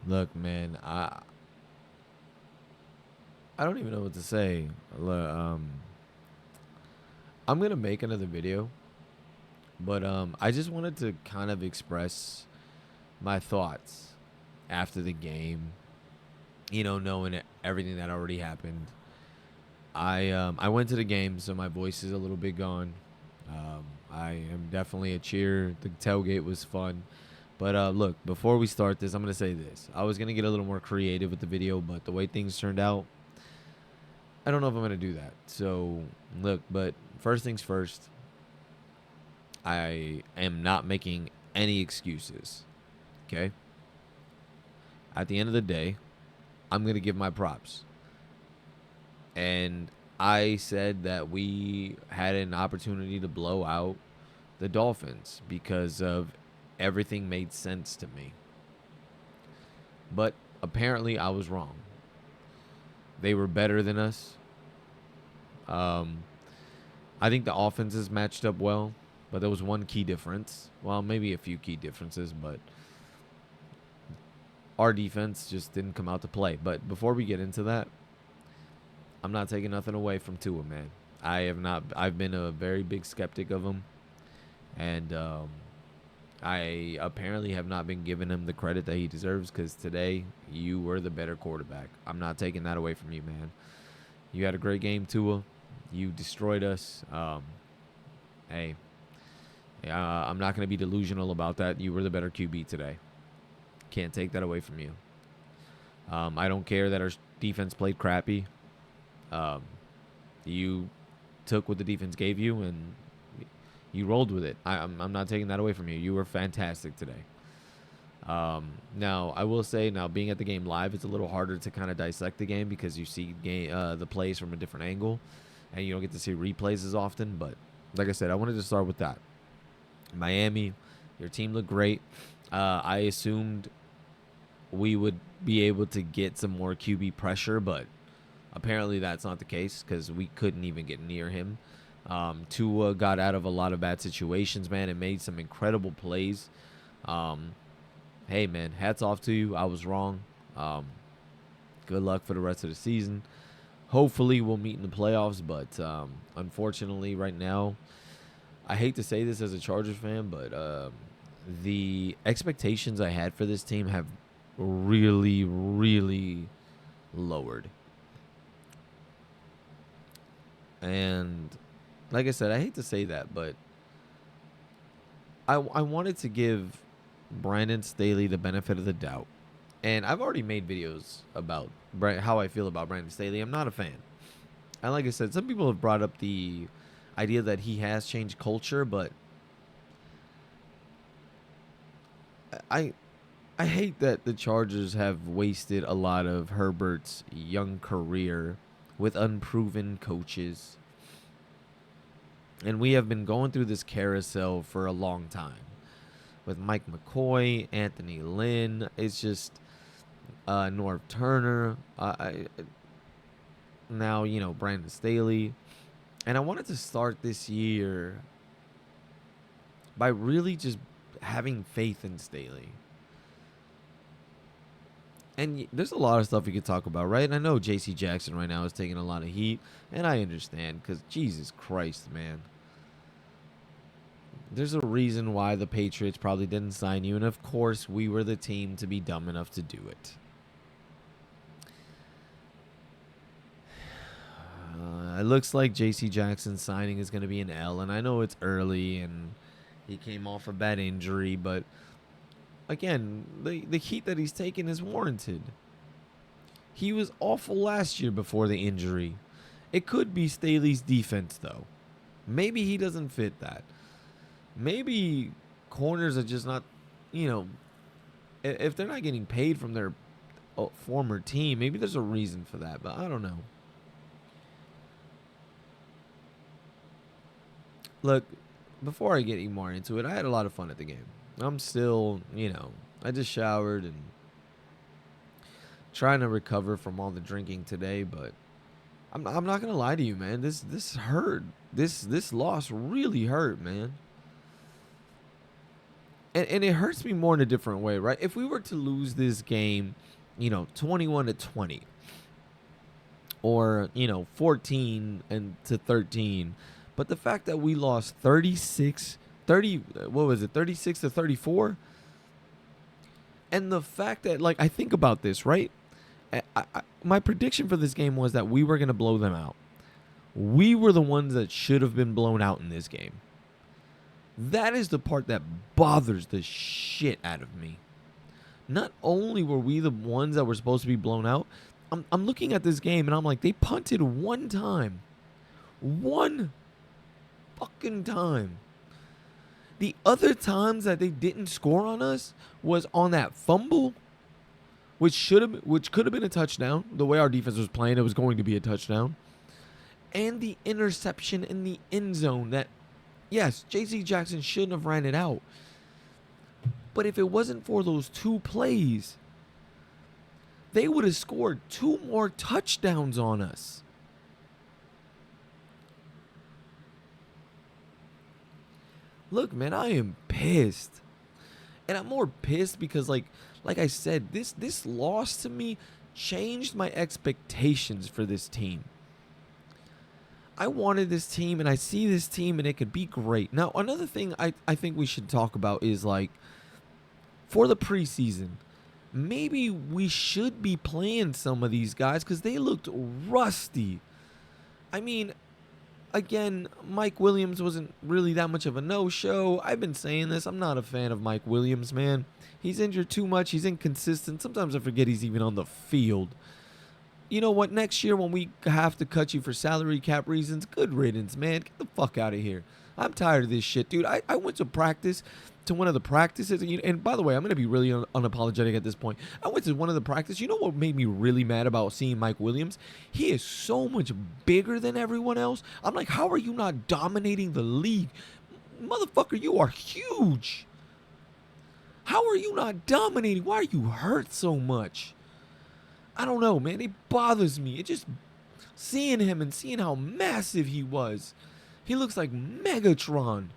Look, man, I don't even know what to say. Look, I'm gonna make another video, but I just wanted to kind of express my thoughts after the game. Knowing everything that already happened. I went to the game, so my voice is a little bit gone. I am definitely a cheer. The tailgate was fun. But look, before we start this, I'm gonna say this. I was gonna get a little more creative with the video, but the way things turned out, I don't know if I'm gonna do that. So look, but first things first, I am not making any excuses. Okay. At the end of the day, I'm gonna give my props. And I said that we had an opportunity to blow out the Dolphins because of everything made sense to me. But apparently, I was wrong. They were better than us. Um, I think the offenses matched up well, but there was one key difference. Well, maybe a few key differences, but our defense just didn't come out to play. But before we get into that, I'm not taking nothing away from Tua, man. I have not. I've been a very big skeptic of him, and I apparently have not been giving him the credit that he deserves. Because today you were the better quarterback. I'm not taking that away from you, man. You had a great game, Tua. You destroyed us. Hey, I'm not going to be delusional about that. You were the better QB today. Can't take that away from you. I don't care that our defense played crappy. Um, you took what the defense gave you and you rolled with it. I'm not taking that away from you. You were fantastic today. Now, I will say, now being at the game live, it's a little harder to kind of dissect the game because you see the plays from a different angle, and you don't get to see replays as often. But like I said, I wanted to start with that. Miami, your team looked great. I assumed we would be able to get some more QB pressure, but apparently that's not the case because we couldn't even get near him. Tua got out of a lot of bad situations, man, and made some incredible plays. Um, hey, man, hats off to you. I was wrong. Um, good luck for the rest of the season. Hopefully, we'll meet in the playoffs, but unfortunately, right now, I hate to say this as a Chargers fan, but the expectations I had for this team have really, really lowered. And like I said, I hate to say that, but I wanted to give Brandon Staley the benefit of the doubt. And I've already made videos about how I feel about Brandon Staley. I'm not a fan. And like I said, some people have brought up the idea that he has changed culture, but I I hate that the Chargers have wasted a lot of Herbert's young career with unproven coaches. And we have been going through this carousel for a long time with Mike McCoy, Anthony Lynn. It's just Norv Turner. Now, Brandon Staley. And I wanted to start this year by really just having faith in Staley. And there's a lot of stuff we could talk about, right? And I know J.C. Jackson right now is taking a lot of heat, and I understand because Jesus Christ, man. There's a reason why the Patriots probably didn't sign you, and of course, we were the team to be dumb enough to do it. It looks like J.C. Jackson's signing is going to be an L, and I know it's early, and he came off a bad injury, but again, the heat that he's taken is warranted. He was awful last year before the injury. It could be Staley's defense, though. Maybe he doesn't fit that. Maybe corners are just not, you know, if they're not getting paid from their former team, maybe there's a reason for that, but I don't know. Look, before I get any more into it, I had a lot of fun at the game. I'm still, I just showered and trying to recover from all the drinking today, but I'm not gonna lie to you, man. This hurt. This loss really hurt, man. and it hurts me more in a different way, right? If we were to lose this game, 21-20, or 14 and to 13, but the fact that we lost 30, what was it, 36-34, and the fact that, like, I think about this, right? My prediction for this game was that we were going to blow them out. We were the ones that should have been blown out in this game. That is the part that bothers the shit out of me. Not only were we the ones that were supposed to be blown out, I'm looking at this game and I'm like, they punted one time. One fucking time. The other times that they didn't score on us was on that fumble, which could have been a touchdown. The way our defense was playing, it was going to be a touchdown. And the interception in the end zone that, yes, J.C. Jackson shouldn't have ran it out. But if it wasn't for those two plays, they would have scored 2 more touchdowns on us. Look, man, I am pissed. And I'm more pissed because, like I said, this loss to me changed my expectations for this team. I wanted this team, and I see this team, and it could be great. Now, another thing I think we should talk about is, like, for the preseason, maybe we should be playing some of these guys because they looked rusty. I mean, again, Mike Williams wasn't really that much of a no-show. I've been saying this. I'm not a fan of Mike Williams, man. He's injured too much. He's inconsistent. Sometimes I forget he's even on the field. You know what? Next year when we have to cut you for salary cap reasons, good riddance, man. Get the fuck out of here. I'm tired of this shit, dude. I went to one of the practices, and by the way, I'm going to be really unapologetic at this point. I went to one of the practices. You know what made me really mad about seeing Mike Williams? He is so much bigger than everyone else. I'm like, how are you not dominating the league? Motherfucker, you are huge. How are you not dominating? Why are you hurt so much? I don't know, man. It bothers me. It just, seeing him and seeing how massive he was. He looks like Megatron.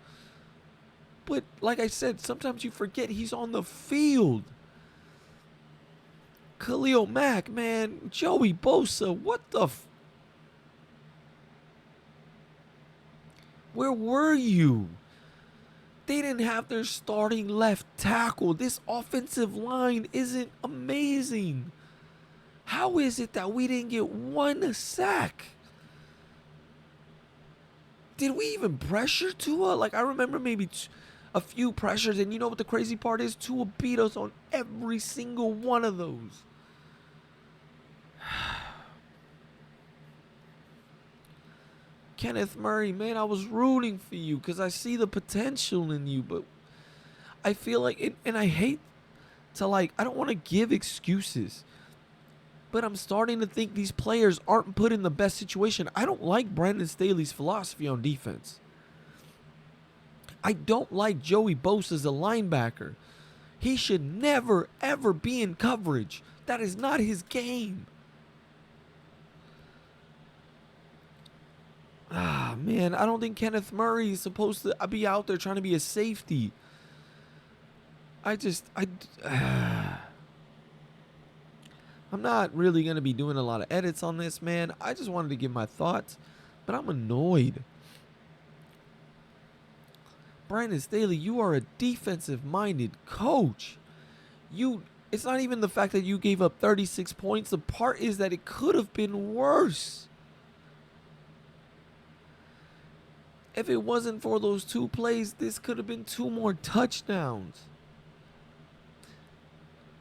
But like I said, sometimes you forget he's on the field. Khalil Mack, man. Joey Bosa, what the where were you? They didn't have their starting left tackle. This offensive line isn't amazing. How is it that we didn't get one sack? Did we even pressure Tua? Like, I remember maybe a few pressures, and you know what the crazy part is? Tua beat us on every single one of those. Kenneth Murray, man, I was rooting for you because I see the potential in you, but I feel like, and I hate to, like, I don't want to give excuses, but I'm starting to think these players aren't put in the best situation. I don't like Brandon Staley's philosophy on defense. I don't like Joey Bosa as a linebacker. He should never, ever be in coverage. That is not his game. Man, I don't think Kenneth Murray is supposed to be out there trying to be a safety. I'm not really going to be doing a lot of edits on this, man. I just wanted to give my thoughts, but I'm annoyed. Brandon Staley, you are a defensive-minded coach. It's not even the fact that you gave up 36 points. The part is that it could have been worse. If it wasn't for those 2 plays, this could have been 2 more touchdowns.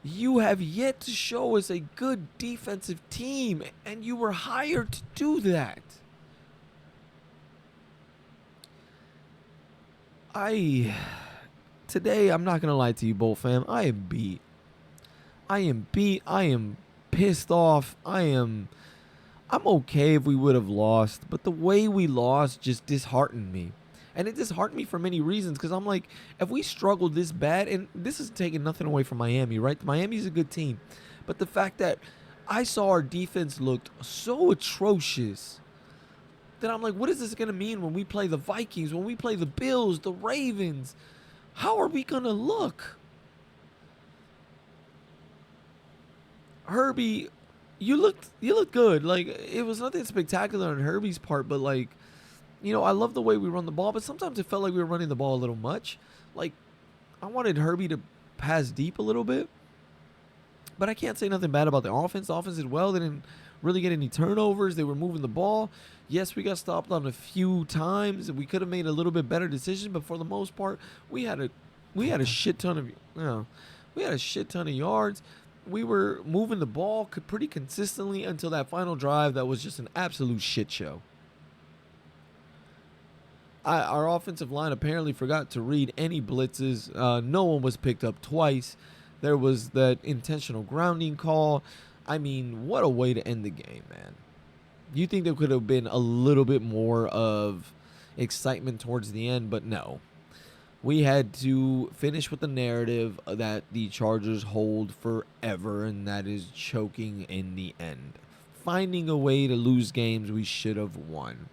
You have yet to show us a good defensive team, and you were hired to do that. Today, I'm not going to lie to you, Bull fam, I am beat. I am pissed off. I'm okay if we would have lost, but the way we lost just disheartened me. And it disheartened me for many reasons because I'm like, if we struggled this bad, and this is taking nothing away from Miami, right? Miami's a good team. But the fact that I saw our defense looked so atrocious that I'm like, what is this going to mean when we play the Vikings, when we play the Bills, the Ravens? How are we gonna look? Herbie, you looked good. Like, it was nothing spectacular on Herbie's part, but like, I love the way we run the ball, but sometimes it felt like we were running the ball a little much. Like, I wanted Herbie to pass deep a little bit, but I can't say nothing bad about the offense. The offense did well. They didn't really get any turnovers. They were moving the ball. Yes, we got stopped on a few times. We could have made a little bit better decision, but for the most part, we had a shit ton of we had a shit ton of yards. We were moving the ball pretty consistently until that final drive that was just an absolute shit show. Our offensive line apparently forgot to read any blitzes. No one was picked up twice. There was that intentional grounding call. I mean, what a way to end the game, man. You think there could have been a little bit more of excitement towards the end, but no. We had to finish with the narrative that the Chargers hold forever, and that is choking in the end. Finding a way to lose games we should have won.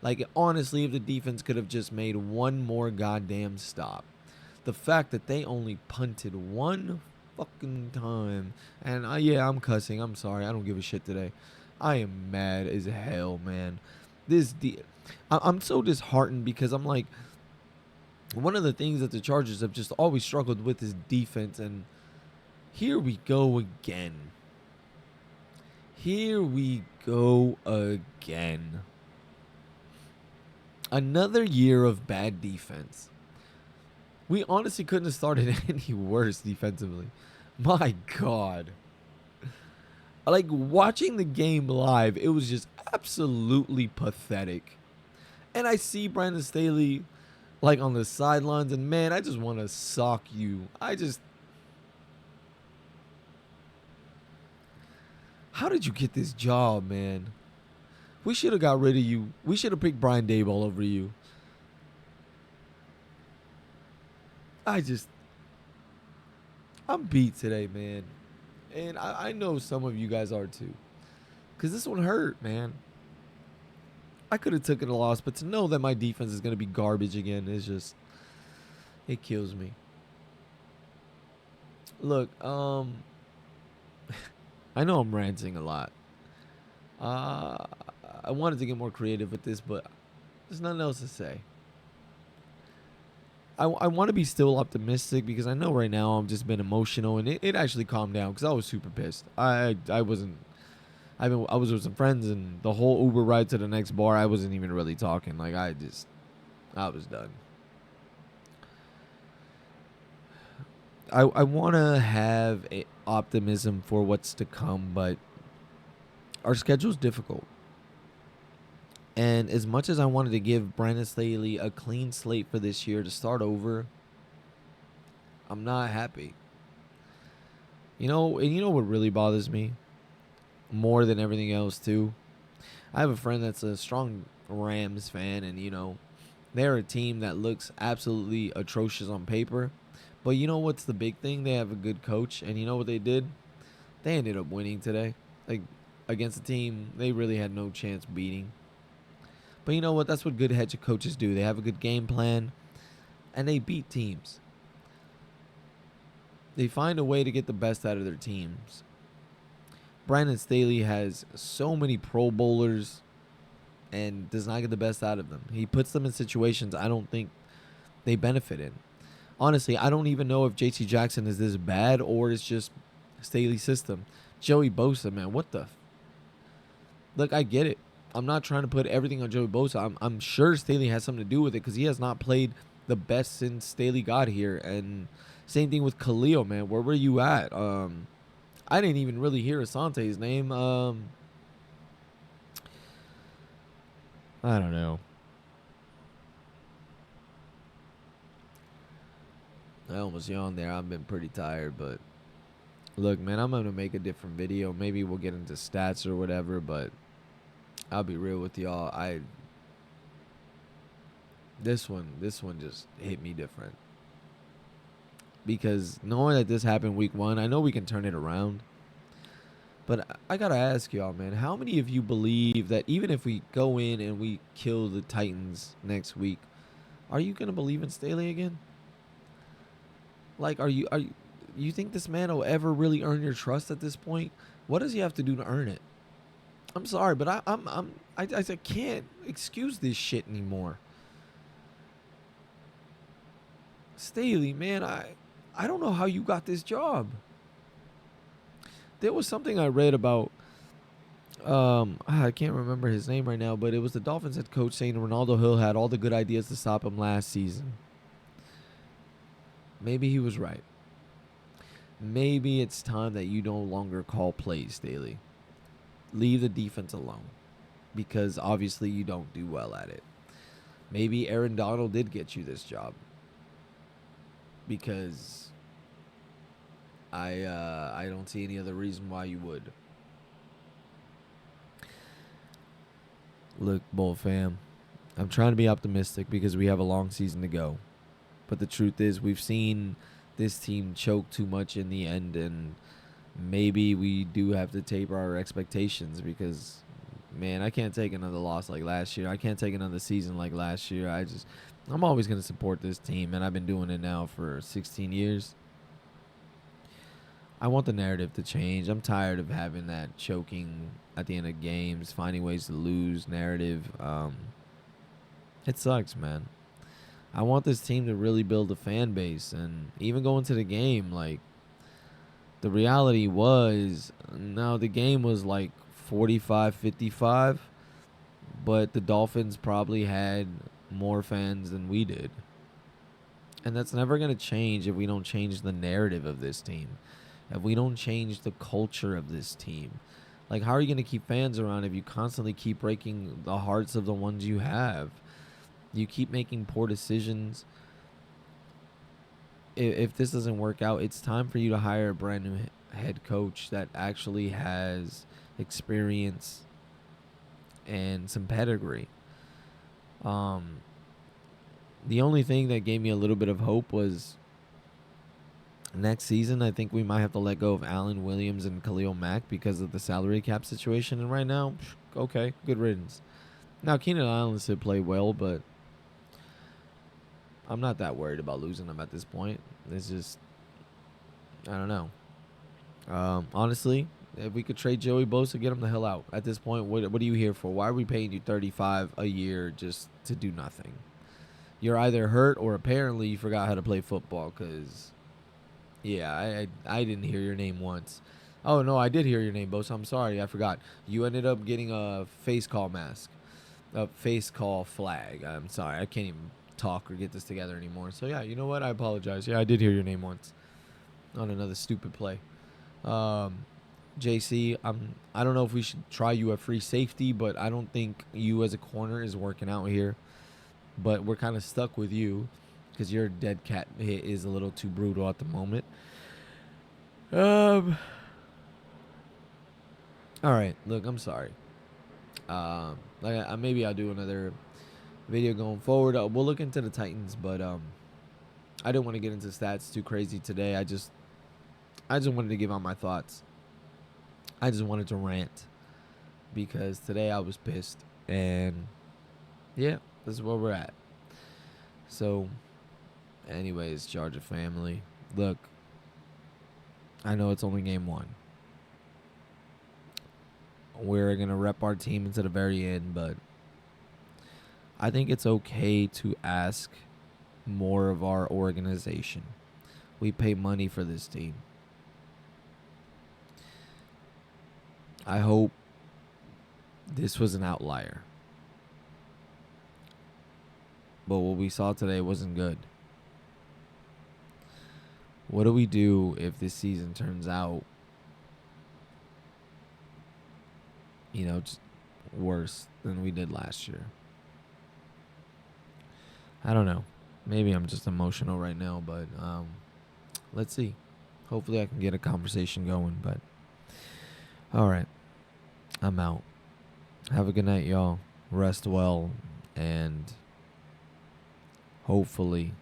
Like, honestly, if the defense could have just made one more goddamn stop. The fact that they only punted one fucking time. And I'm cussing. I'm sorry. I don't give a shit today. I am mad as hell, man. I'm so disheartened because I'm like, one of the things that the Chargers have just always struggled with is defense. And here we go again. Here we go again. Another year of bad defense. We honestly couldn't have started any worse defensively. My God. Like, watching the game live, it was just absolutely pathetic. And I see Brandon Staley, like, on the sidelines, and man, I just want to sock you. How did you get this job, man? We should have got rid of you. We should have picked Brian Daboll over you. I'm beat today, man. And I know some of you guys are too. Because this one hurt, man. I could have taken a loss, but to know that my defense is going to be garbage again is just, it kills me. Look, I know I'm ranting a lot. I wanted to get more creative with this, but there's nothing else to say. I want to be still optimistic because I know right now I'm just been emotional, and it actually calmed down because I was super pissed. I was with some friends, and the whole Uber ride to the next bar, I wasn't even really talking. Like, I was done. I want to have optimism for what's to come, but our schedule's difficult. And as much as I wanted to give Brandon Staley a clean slate for this year to start over, I'm not happy. And you know what really bothers me? More than everything else, too? I have a friend that's a strong Rams fan, and, they're a team that looks absolutely atrocious on paper. But you know what's the big thing? They have a good coach, and you know what they did? They ended up winning today. Like, against a team they really had no chance beating. But you know what? That's what good head coaches do. They have a good game plan, and they beat teams. They find a way to get the best out of their teams. Brandon Staley has so many Pro Bowlers and does not get the best out of them. He puts them in situations I don't think they benefit in. Honestly, I don't even know if J.C. Jackson is this bad or it's just Staley's system. Joey Bosa, man, what the? Look, I get it. I'm not trying to put everything on Joey Bosa. I'm sure Staley has something to do with it because he has not played the best since Staley got here. And same thing with Khalil, man. Where were you at? I didn't even really hear Asante's name. I don't know. I almost yawned there. I've been pretty tired, but look, man, I'm going to make a different video. Maybe we'll get into stats or whatever, but I'll be real with y'all. This one just hit me different. Because knowing that this happened week 1, I know we can turn it around. But I got to ask y'all, man, how many of you believe that even if we go in and we kill the Titans next week, are you going to believe in Staley again? Like, you think this man will ever really earn your trust at this point? What does he have to do to earn it? I'm sorry, but I can't excuse this shit anymore. Staley, man, I don't know how you got this job. There was something I read about. I can't remember his name right now, but it was the Dolphins head coach saying Ronaldo Hill had all the good ideas to stop him last season. Maybe he was right. Maybe it's time that you no longer call plays, Staley. Leave the defense alone, because obviously you don't do well at it. Maybe Aaron Donald did get you this job, because I don't see any other reason why you would. Look, Bull fam, I'm trying to be optimistic because we have a long season to go. But the truth is, we've seen this team choke too much in the end, and maybe we do have to taper our expectations because, man, I can't take another loss like last year. I can't take another season like last year. I'm always going to support this team, and I've been doing it now for 16 years. I want the narrative to change. I'm tired of having that choking at the end of games, finding ways to lose narrative. It sucks, man. I want this team to really build a fan base, and even going to the game, like, the reality was, now the game was like 45-55, but the Dolphins probably had more fans than we did. And that's never going to change if we don't change the narrative of this team. If we don't change the culture of this team. Like, how are you going to keep fans around if you constantly keep breaking the hearts of the ones you have? You keep making poor decisions. If this doesn't work out, it's time for you to hire a brand new head coach that actually has experience and some pedigree. The only thing that gave me a little bit of hope was next season, I think we might have to let go of Allen Williams and Khalil Mack because of the salary cap situation. And right now, okay, good riddance. Now, Keenan Allen should play well, but I'm not that worried about losing them at this point. It's just, I don't know. Honestly, if we could trade Joey Bosa, get him the hell out. At this point, what are you here for? Why are we paying you $35 a year just to do nothing? You're either hurt or apparently you forgot how to play football because, yeah, I didn't hear your name once. Oh, no, I did hear your name, Bosa. I'm sorry. I forgot. You ended up getting a face call mask, a face call flag. I'm sorry. I can't even talk or get this together anymore. So, yeah, you know what? I apologize. Yeah, I did hear your name once on another stupid play. JC, I don't know if we should try you at free safety, but I don't think you as a corner is working out here. But we're kind of stuck with you because your dead cat hit is a little too brutal at the moment. All right, look, I'm sorry. Maybe I'll do another video going forward. We'll look into the Titans, but I didn't want to get into stats too crazy today. I just wanted to give out my thoughts. I just wanted to rant because today I was pissed, and yeah, this is where we're at. So, anyways, Georgia family, look, I know it's only game one. We're going to rep our team into the very end, but I think it's okay to ask more of our organization. We pay money for this team. I hope this was an outlier. But what we saw today wasn't good. What do we do if this season turns out, just worse than we did last year? I don't know. Maybe I'm just emotional right now, but let's see. Hopefully I can get a conversation going, but all right. I'm out. Have a good night, y'all. Rest well, and hopefully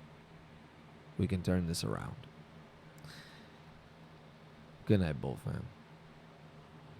we can turn this around. Good night, Bull fam.